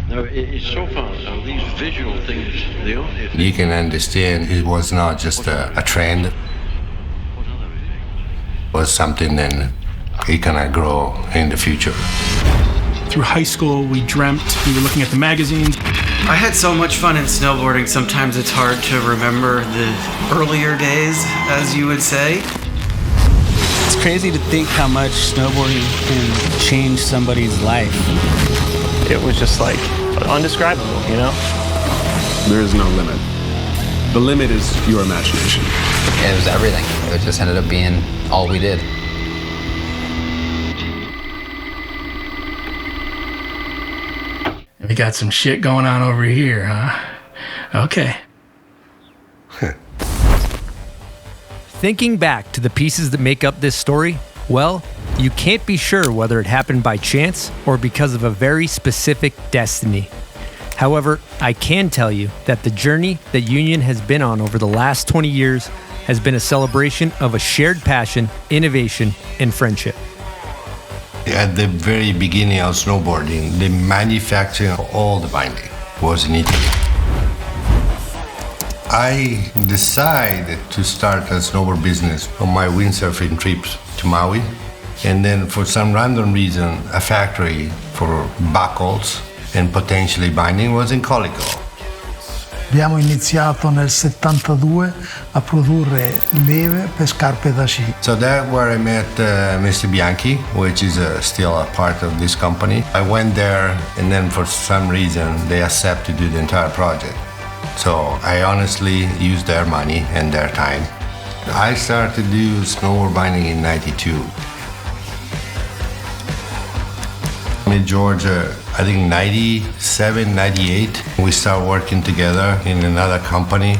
No, it's so far, these visual things, the only thing. You can understand it was not just a trend. It was something that it can grow in the future. Through high school, we dreamt, we were looking at the magazines. I had so much fun in snowboarding, sometimes it's hard to remember the earlier days, as you would say. It's crazy to think how much snowboarding can change somebody's life. It was just like undescribable, you know? There is no limit. The limit is your imagination. It was everything. It just ended up being all we did. We got some shit going on over here, huh? Okay. Thinking back to the pieces that make up this story, well, you can't be sure whether it happened by chance or because of a very specific destiny. However, I can tell you that the journey that Union has been on over the last 20 years has been a celebration of a shared passion, innovation, and friendship. At the very beginning of snowboarding, the manufacturing of all the binding was in Italy. I decided to start a snowboard business on my windsurfing trips to Maui. And then for some random reason, a factory for buckles and potentially binding was in Colico. Abbiamo iniziato nel 72 a produrre leve per scarpe da sci. So that's where I met Mr. Bianchi, which is still a part of this company. I went there, and then for some reason, they accepted to do the entire project. So I honestly used their money and their time. I started to do snowboard binding in '92. In Georgia, I think 97, 98, we start working together in another company.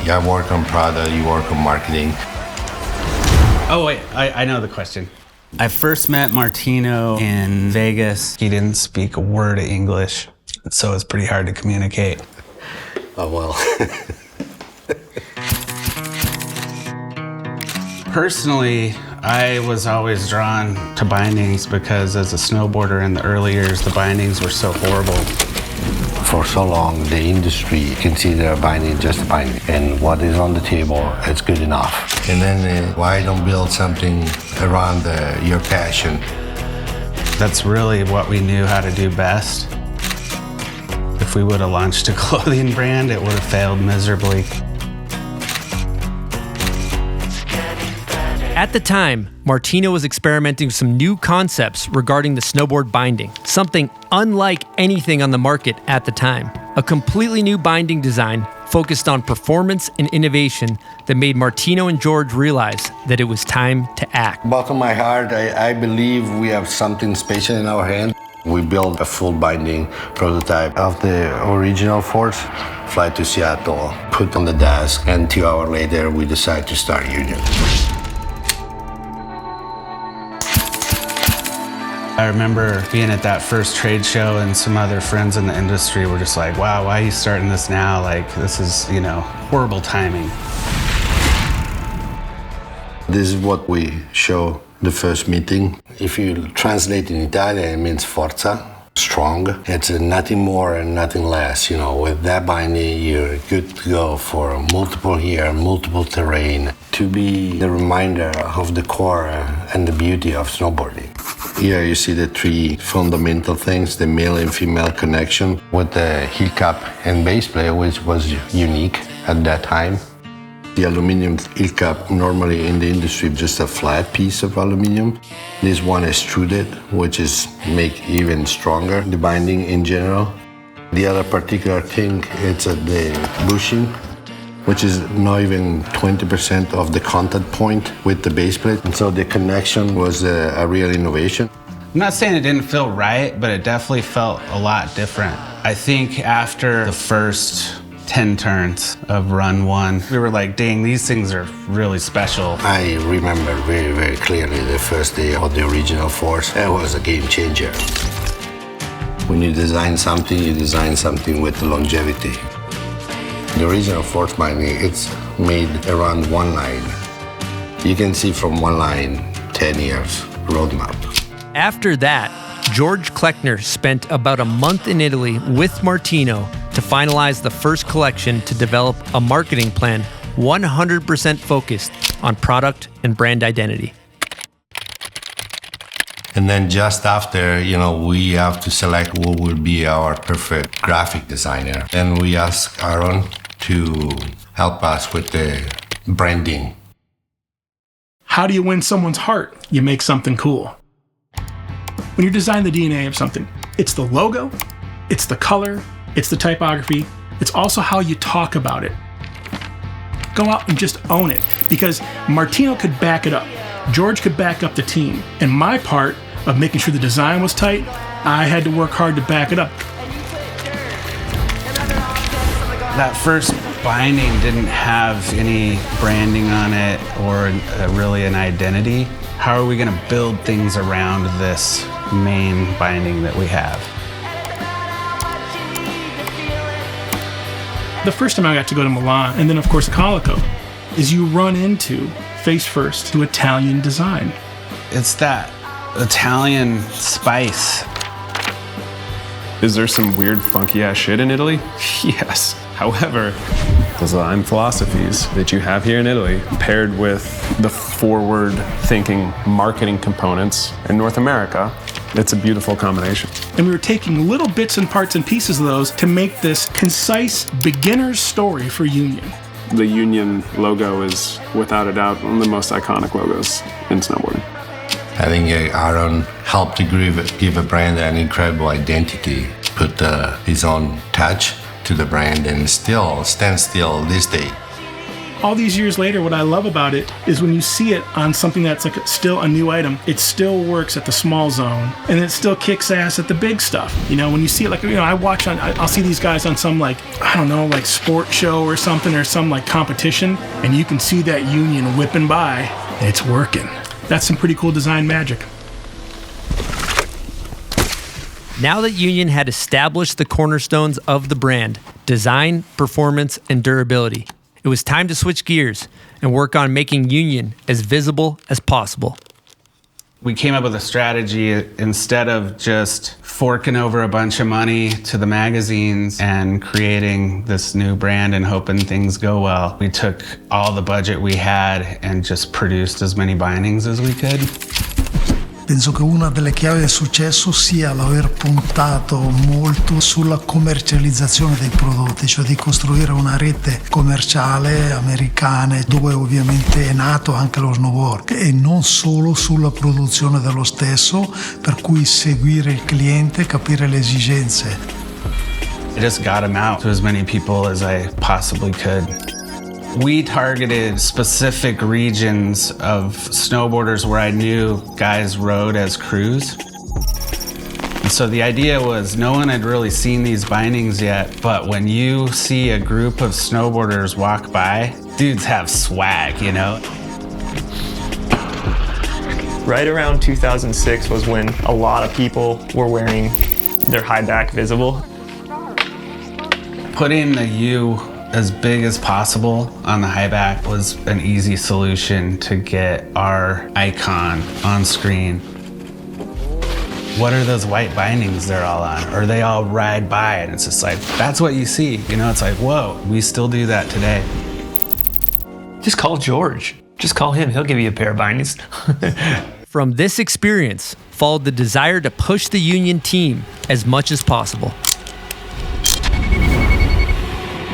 I work on product, you work on marketing. Oh, wait, I know the question. I first met Martino in Vegas. He didn't speak a word of English, so it's pretty hard to communicate. Oh, well. Personally, I was always drawn to bindings because as a snowboarder in the early years, the bindings were so horrible. For so long, the industry considered binding just a binding, and what is on the table is good enough. And then why don't build something around your passion? That's really what we knew how to do best. If we would have launched a clothing brand, it would have failed miserably. At the time, Martino was experimenting with some new concepts regarding the snowboard binding, something unlike anything on the market at the time. A completely new binding design focused on performance and innovation that made Martino and George realize that it was time to act. Bottom of my heart, I believe we have something special in our hand. We built a full binding prototype of the original Force, fly to Seattle, put on the desk, and 2 hours later, we decided to start Union. I remember being at that first trade show and some other friends in the industry were just like, wow, why are you starting this now? Like, this is, horrible timing. This is what we show the first meeting. If you translate in Italian, it means forza, strong. It's nothing more and nothing less. With that binding, you're good to go for multiple year, multiple terrain, to be the reminder of the core and the beauty of snowboarding. Here you see the 3 fundamental things, the male and female connection with the heel cap and base plate, which was unique at that time. The aluminum heel cap, normally in the industry, just a flat piece of aluminum. This one extruded, which is make even stronger the binding in general. The other particular thing, it's the bushing, which is not even 20% of the contact point with the base plate. And so the connection was a real innovation. I'm not saying it didn't feel right, but it definitely felt a lot different. I think after the first 10 turns of run 1, we were like, dang, these things are really special. I remember very, very clearly the first day of the original Force. It was a game changer. When you design something with longevity. The original Force binding, it's made around one line. You can see from one line, 10 years roadmap. After that, George Kleckner spent about a month in Italy with Martino to finalize the first collection to develop a marketing plan 100% focused on product and brand identity. And then just after, we have to select who will be our perfect graphic designer. Then we ask Aaron to help us with the branding. How do you win someone's heart? You make something cool. When you design the DNA of something, it's the logo, it's the color, it's the typography, it's also how you talk about it. Go out and just own it, because Martino could back it up. George could back up the team. And my part of making sure the design was tight, I had to work hard to back it up. That first binding didn't have any branding on it or really an identity. How are we going to build things around this main binding that we have? The first time I got to go to Milan, and then of course Calico, is you run into, face first, to Italian design. It's that Italian spice. Is there some weird, funky ass shit in Italy? Yes. However, design philosophies that you have here in Italy, paired with the forward-thinking marketing components in North America, it's a beautiful combination. And we were taking little bits and parts and pieces of those to make this concise beginner's story for Union. The Union logo is, without a doubt, one of the most iconic logos in snowboarding. I think Aaron helped to give a brand an incredible identity, put his own touch to the brand, and still stands still this day. All these years later, what I love about it is when you see it on something that's like still a new item, it still works at the small zone, and it still kicks ass at the big stuff. When you see it, I'll see these guys on some sport show or something, or some competition, and you can see that Union whipping by, and it's working. That's some pretty cool design magic. Now that Union had established the cornerstones of the brand, design, performance, and durability, it was time to switch gears and work on making Union as visible as possible. We came up with a strategy. Instead of just forking over a bunch of money to the magazines and creating this new brand and hoping things go well, we took all the budget we had and just produced as many bindings as we could. Penso che una delle chiavi del successo sia l'aver puntato molto sulla commercializzazione dei prodotti, cioè di costruire una rete commerciale americana dove ovviamente è nato anche lo snowboard, e non solo sulla produzione dello stesso, per cui seguire il cliente, capire le esigenze. I just got them out to as many people as I possibly could. We targeted specific regions of snowboarders where I knew guys rode as crews. And so the idea was no one had really seen these bindings yet, but when you see a group of snowboarders walk by, dudes have swag, Right around 2006 was when a lot of people were wearing their high back visible. Putting the U as big as possible on the high back was an easy solution to get our icon on screen. What are those white bindings they're all on? Or they all ride by, and it's just like, that's what you see. It's like, whoa, we still do that today. Just call George. Just call him. He'll give you a pair of bindings. From this experience followed the desire to push the Union team as much as possible.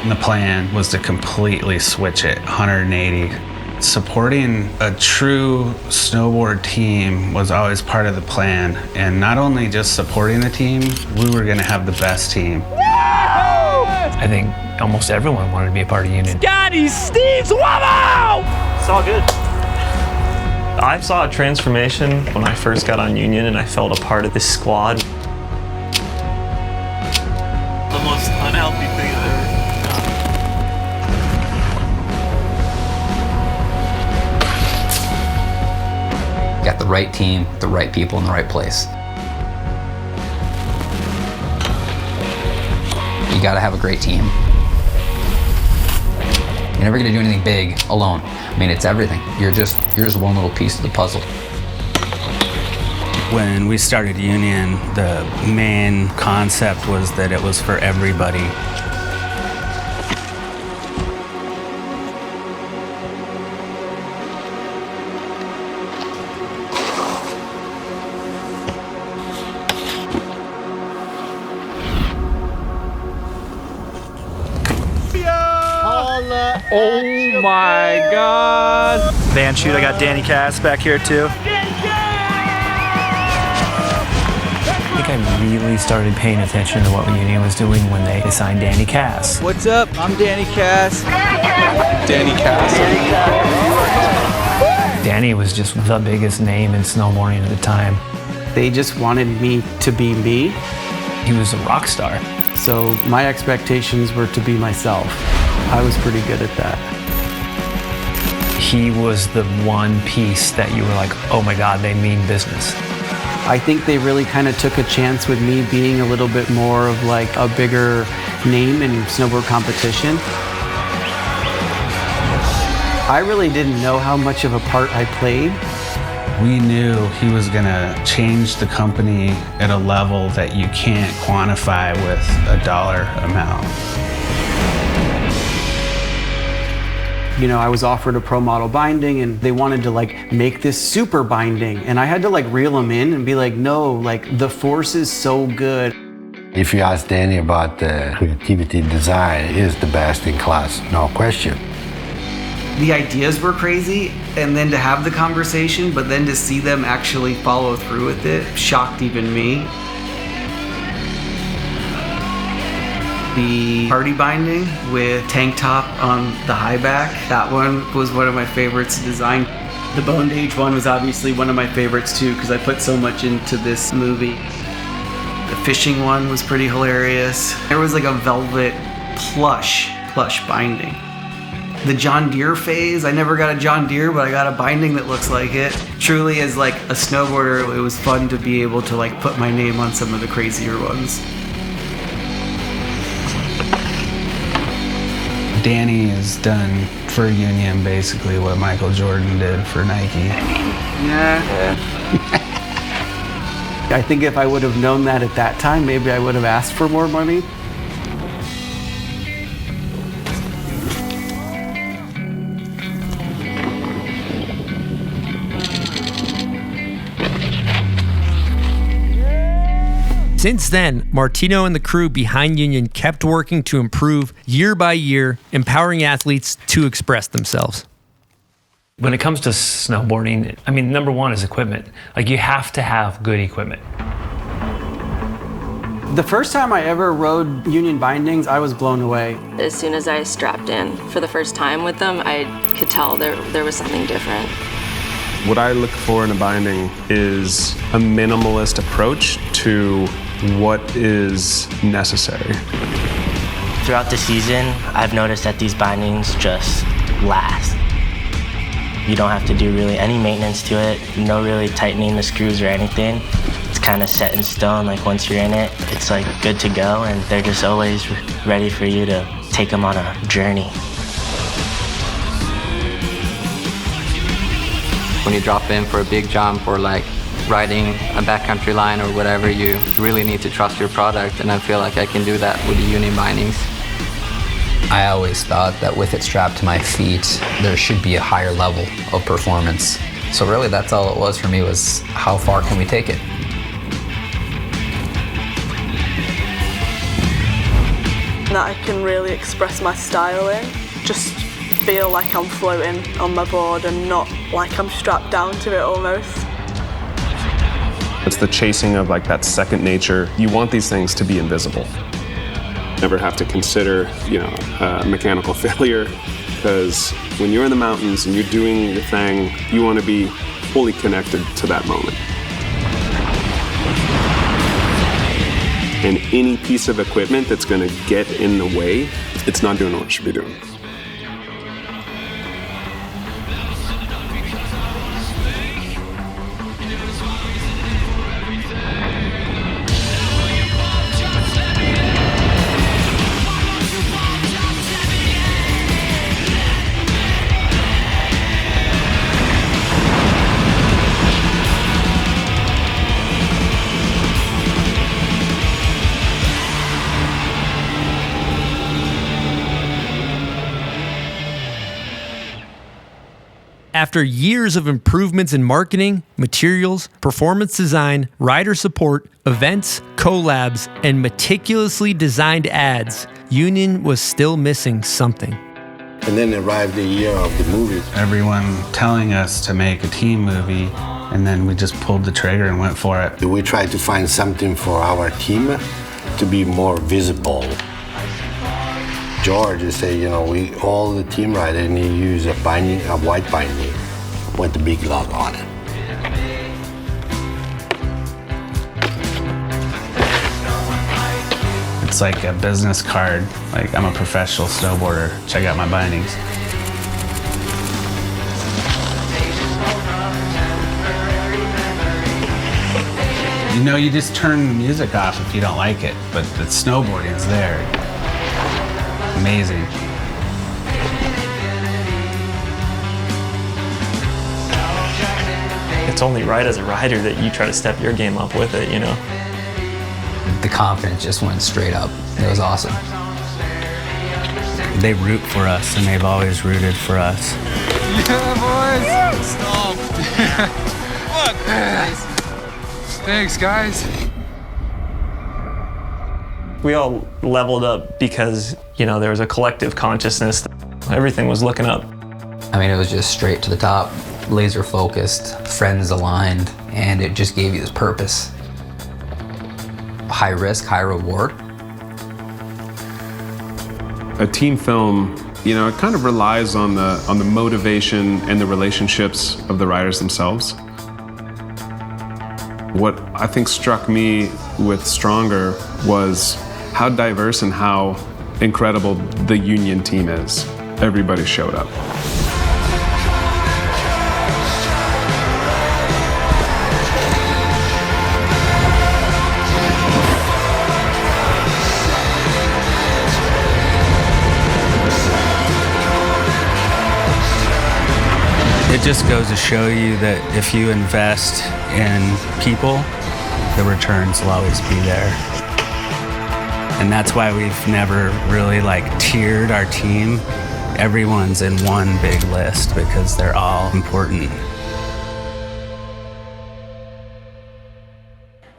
And the plan was to completely switch it 180. Supporting a true snowboard team was always part of the plan. And not only just supporting the team, we were going to have the best team. I think almost everyone wanted to be a part of Union. Scotty Steve Swallow! It's all good. I saw a transformation when I first got on Union and I felt a part of this squad. The most unhealthy thing I've ever. Got the right team, the right people in the right place. You gotta have a great team. You're never gonna do anything big alone. It's everything. You're just one little piece of the puzzle. When we started Union, the main concept was that it was for everybody. Oh my God. Van shoot, I got Danny Cass back here too. I think I really started paying attention to what Union was doing when they signed Danny Cass. What's up? I'm Danny Cass. Danny Cass. Danny was just the biggest name in snowboarding at the time. They just wanted me to be me. He was a rock star. So my expectations were to be myself. I was pretty good at that. He was the one piece that you were like, oh my God, they mean business. I think they really kind of took a chance with me being a little bit more of like a bigger name in snowboard competition. I really didn't know how much of a part I played. We knew he was gonna change the company at a level that you can't quantify with a dollar amount. You know, I was offered a pro model binding and they wanted to like make this super binding. And I had to like reel them in and be like, no, like the force is so good. If you ask Danny about the creativity design, it is the best in class, no question. The ideas were crazy, and then to have the conversation, but then to see them actually follow through with it, shocked even me. The party binding with tank top on the high back, that one was one of my favorites to design. The Bondage one was obviously one of my favorites too, because I put so much into this movie. The fishing one was pretty hilarious. There was like a velvet plush binding. The John Deere phase, I never got a John Deere, but I got a binding that looks like it. Truly, as like a snowboarder, it was fun to be able to like put my name on some of the crazier ones. Danny has done for Union basically what Michael Jordan did for Nike. Yeah. I think if I would have known that at that time, maybe I would have asked for more money. Since then, Martino and the crew behind Union kept working to improve year by year, empowering athletes to express themselves. When it comes to snowboarding, I mean, number one is equipment. Like, you have to have good equipment. The first time I ever rode Union bindings, I was blown away. As soon as I strapped in for the first time with them, I could tell there was something different. What I look for in a binding is a minimalist approach to what is necessary. Throughout the season, I've noticed that these bindings just last. You don't have to do really any maintenance to it, no really tightening the screws or anything. It's kind of set in stone, like once you're in it, it's like good to go, and they're just always ready for you to take them on a journey. When you drop in for a big jump or like riding a backcountry line or whatever, you really need to trust your product, and I feel like I can do that with the Union bindings. I always thought that with it strapped to my feet, there should be a higher level of performance. So really that's all it was for me, was how far can we take it? That I can really express my style in, just feel like I'm floating on my board and not like I'm strapped down to it almost. It's the chasing of like that second nature. You want these things to be invisible. Never have to consider, mechanical failure, because when you're in the mountains and you're doing your thing, you want to be fully connected to that moment. And any piece of equipment that's going to get in the way, it's not doing what it should be doing. After years of improvements in marketing, materials, performance design, rider support, events, collabs, and meticulously designed ads, Union was still missing something. And then arrived the year of the movie. Everyone telling us to make a team movie, and then we just pulled the trigger and went for it. We tried to find something for our team to be more visible. George said, we all the team rider need to use a white binding with the big logo on it. It's like a business card. Like, I'm a professional snowboarder. Check out my bindings. You just turn the music off if you don't like it, but the snowboarding is there. Amazing. It's only right as a rider that you try to step your game up with it, The confidence just went straight up. It was awesome. They root for us, and they've always rooted for us. Yeah, boys! Stop. Look! Thanks, guys. We all leveled up because, there was a collective consciousness. Everything was looking up. I mean, it was just straight to the top, laser focused, friends aligned, and it just gave you this purpose. High risk, high reward. A team film, it kind of relies on the motivation and the relationships of the riders themselves. What I think struck me with Stronger was how diverse and how incredible the Union team is. Everybody showed up. It just goes to show you that if you invest in people, the returns will always be there. And that's why we've never really tiered our team. Everyone's in one big list because they're all important.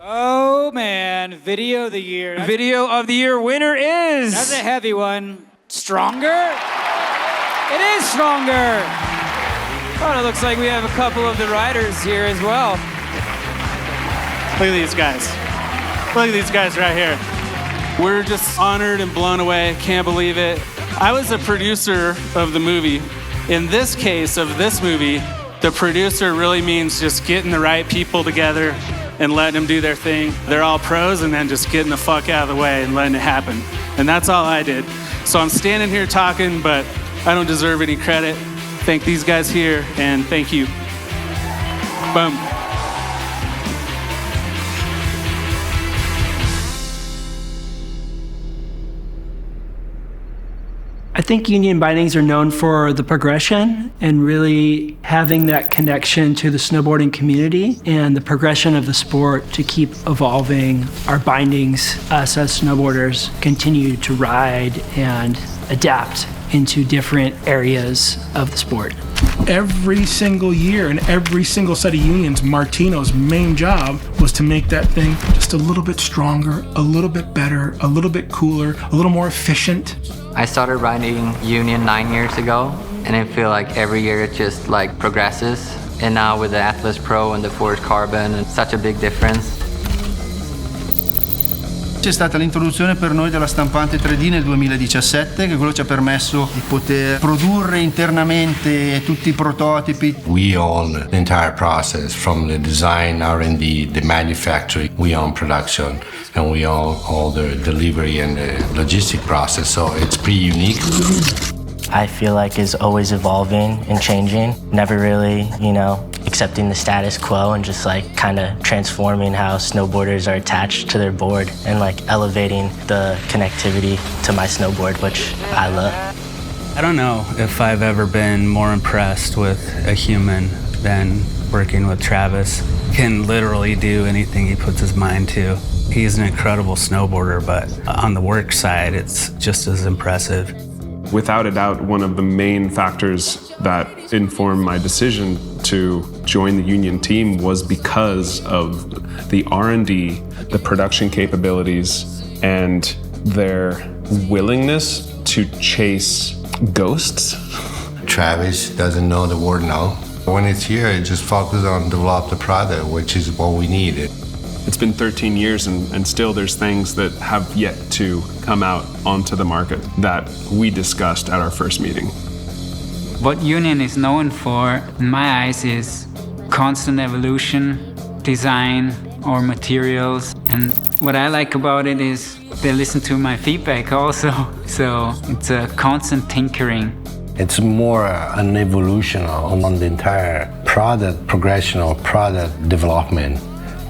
Oh man, Video of the Year. Video of the Year winner is... That's a heavy one. Stronger? It is Stronger! Oh, it looks like we have a couple of the riders here as well. Look at these guys. Look at these guys right here. We're just honored and blown away. Can't believe it. I was a producer of the movie. In this case of this movie, the producer really means just getting the right people together and letting them do their thing. They're all pros and then just getting the fuck out of the way and letting it happen. And that's all I did. So I'm standing here talking, but I don't deserve any credit. Thank these guys here, and thank you. Boom. I think Union bindings are known for the progression and really having that connection to the snowboarding community and the progression of the sport to keep evolving. Our bindings, us as snowboarders, continue to ride and adapt into different areas of the sport. Every single year and every single set of unions, Martino's main job was to make that thing just a little bit stronger, a little bit better, a little bit cooler, a little more efficient. I started riding Union 9 years ago, and I feel like every year it just progresses. And now with the Atlas Pro and the Forged Carbon, it's such a big difference. C'è stata l'introduzione per noi della stampante 3D nel 2017, che quello ci ha permesso di poter produrre internamente tutti i prototipi. We own the entire process, from the design, R&D, the manufacturing. We own production, and we own all the delivery and the logistic process, so it's pretty unique. I feel like is always evolving and changing, never really, accepting the status quo and just kind of transforming how snowboarders are attached to their board and elevating the connectivity to my snowboard, which I love. I don't know if I've ever been more impressed with a human than working with Travis. He can literally do anything he puts his mind to. He's an incredible snowboarder, but on the work side, it's just as impressive. without a doubt, one of the main factors that informed my decision to join the union team was because of the R&D, the production capabilities, and their willingness to chase ghosts. Travis doesn't know the word no. When it's here, it just focuses on develop the product, which is what we needed. It's been 13 years and still there's things that have yet to come out onto the market that we discussed at our first meeting. What Union is known for, in my eyes, is constant evolution, design, or materials. And what I like about it is they listen to my feedback also. So it's a constant tinkering. It's more an evolution on the entire product progression or product development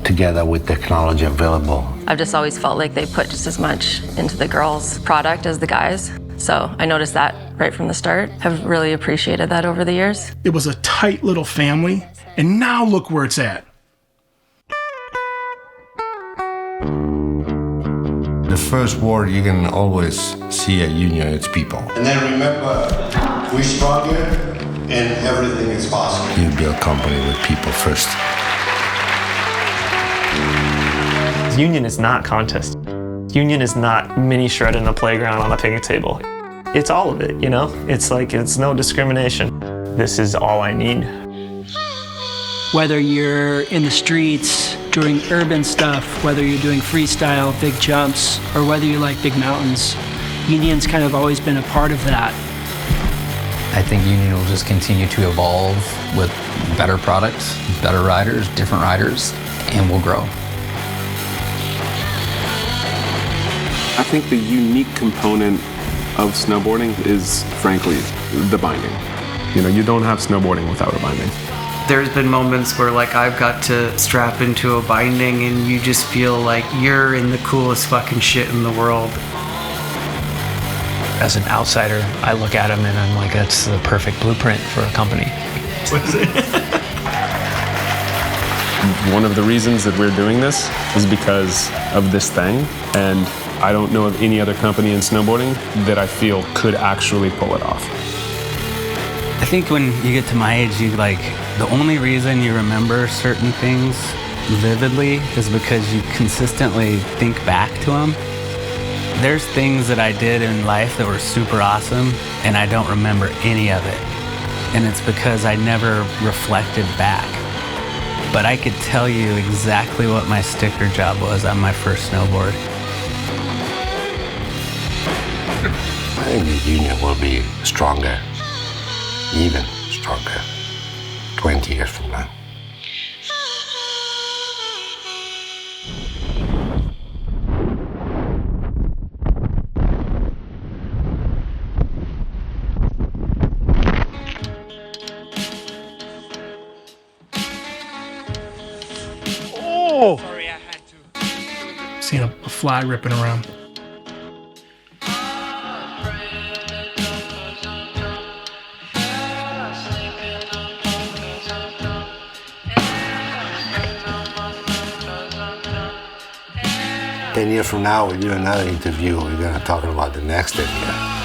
together with technology available. I've just always felt like they put just as much into the girls' product as the guys. So I noticed that right from the start. I've really appreciated that over the years. It was a tight little family, and now look where it's at. The first word you can always see at Union is people. And then remember, we're stronger and everything is possible. You build a company with people first. Union is not contest. Union is not mini shred in the playground on a picnic table. It's all of it, you know? It's like, it's no discrimination. This is all I need. Whether you're in the streets doing urban stuff, whether you're doing freestyle, big jumps, or whether you like big mountains, Union's kind of always been a part of that. I think Union will just continue to evolve with better products, better riders, different riders, and will grow. I think the unique component of snowboarding is, frankly, the binding. You know, you don't have snowboarding without a binding. There's been moments where like I've got to strap into a binding and you just feel like you're in the coolest fucking shit in the world. As an outsider, I look at them and I'm like, that's the perfect blueprint for a company. What is it? One of the reasons that we're doing this is because of this thing, and I don't know of any other company in snowboarding that I feel could actually pull it off. I think when you get to my age, the only reason you remember certain things vividly is because you consistently think back to them. There's things that I did in life that were super awesome, and I don't remember any of it. And it's because I never reflected back. But I could tell you exactly what my sticker job was on my first snowboard. I think the Union will be stronger, even stronger, 20 years from now. Oh! Sorry, I had to. Seeing a fly ripping around. Ten years from now, we do another interview. We're going to talk about the next 10 years.